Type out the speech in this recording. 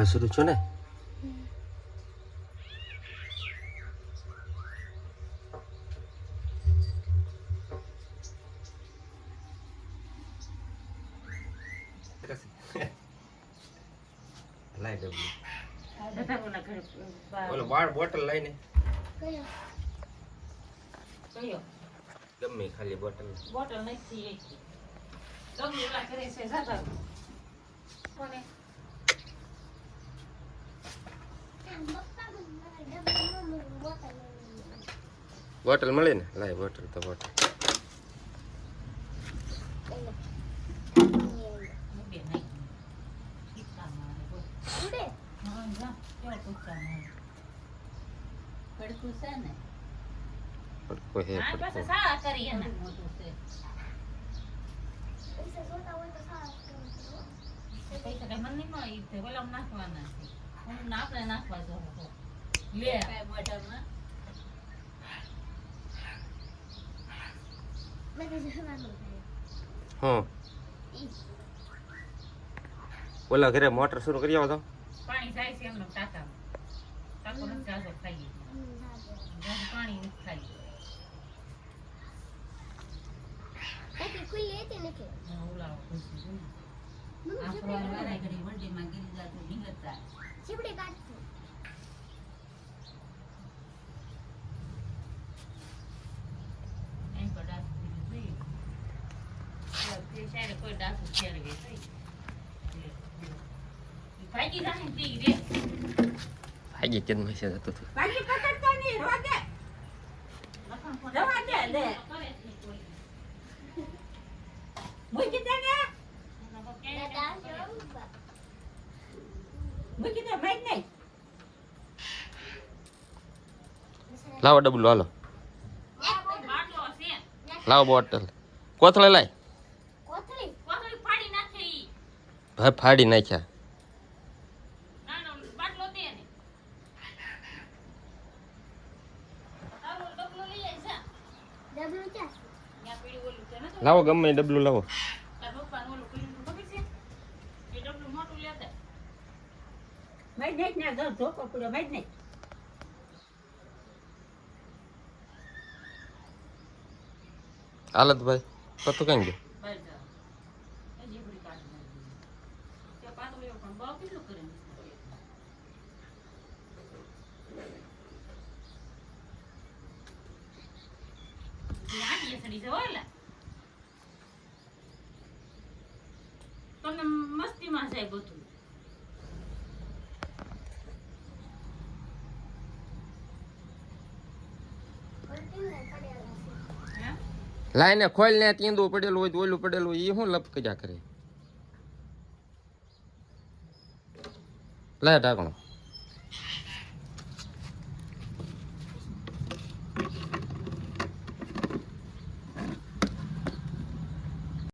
હવે શરૂ છો ને લાઈ ડબલું ઓલો બાર બોટલ લઈને કયો ગમે ખાલી બોટલ નથી એક ગમે એલા કરે છે જાતા કોને બોટલ મળે ને લાય બોટલ તો બોટલ પડકો હે પડકો હા ઓલા ઘરે મોટર શરૂ કરી આવો તો પાણી જાય છે એમને ટાકો નથી જાજો ખાઈએ પાણી નથી ખાઈએ ઓલા કોઈ ડાકુ ફેરવે ભાગી જાય તી રે ભાગી કેમ હશે જતો તો ભાગી પકડતો ની રોગે જવા દે લે મૂકી દે ને મૂકી દે મેં નહીં લાવો ડબલું હાલો લાવો બોટલ કોથળી લાય કોથળી ફાડી નાખી ભાઈ ફાડી નાખ્યા ના બાટલો દે ને આવો ડબલો લઈ આય જા ડબલો ક્યાં યા પીડી ઓલું છે ને લાવો ગમે એ ડબલું લાવો તાર પપ્પા ઓલું પીડી ખબર છે એ ડબલું મોટું લેતા મેં નહીં ને જો ધોકો પડ્યો મેં નહીં હાલત ભાઈ કતું કઈ ગયો બહાર જા એ જીબડી કાઢ તે પાતળીઓ પણ બહુ કેટલું કરે યાની સડી જવાલા તમને મસ્તીમાં જાય બધું લાઈને ખોલ ને તીંદું પડેલું હોય તો ઓલું પડેલું હોય એ શું લપ કર્યા કરે લાય ઢાંકણું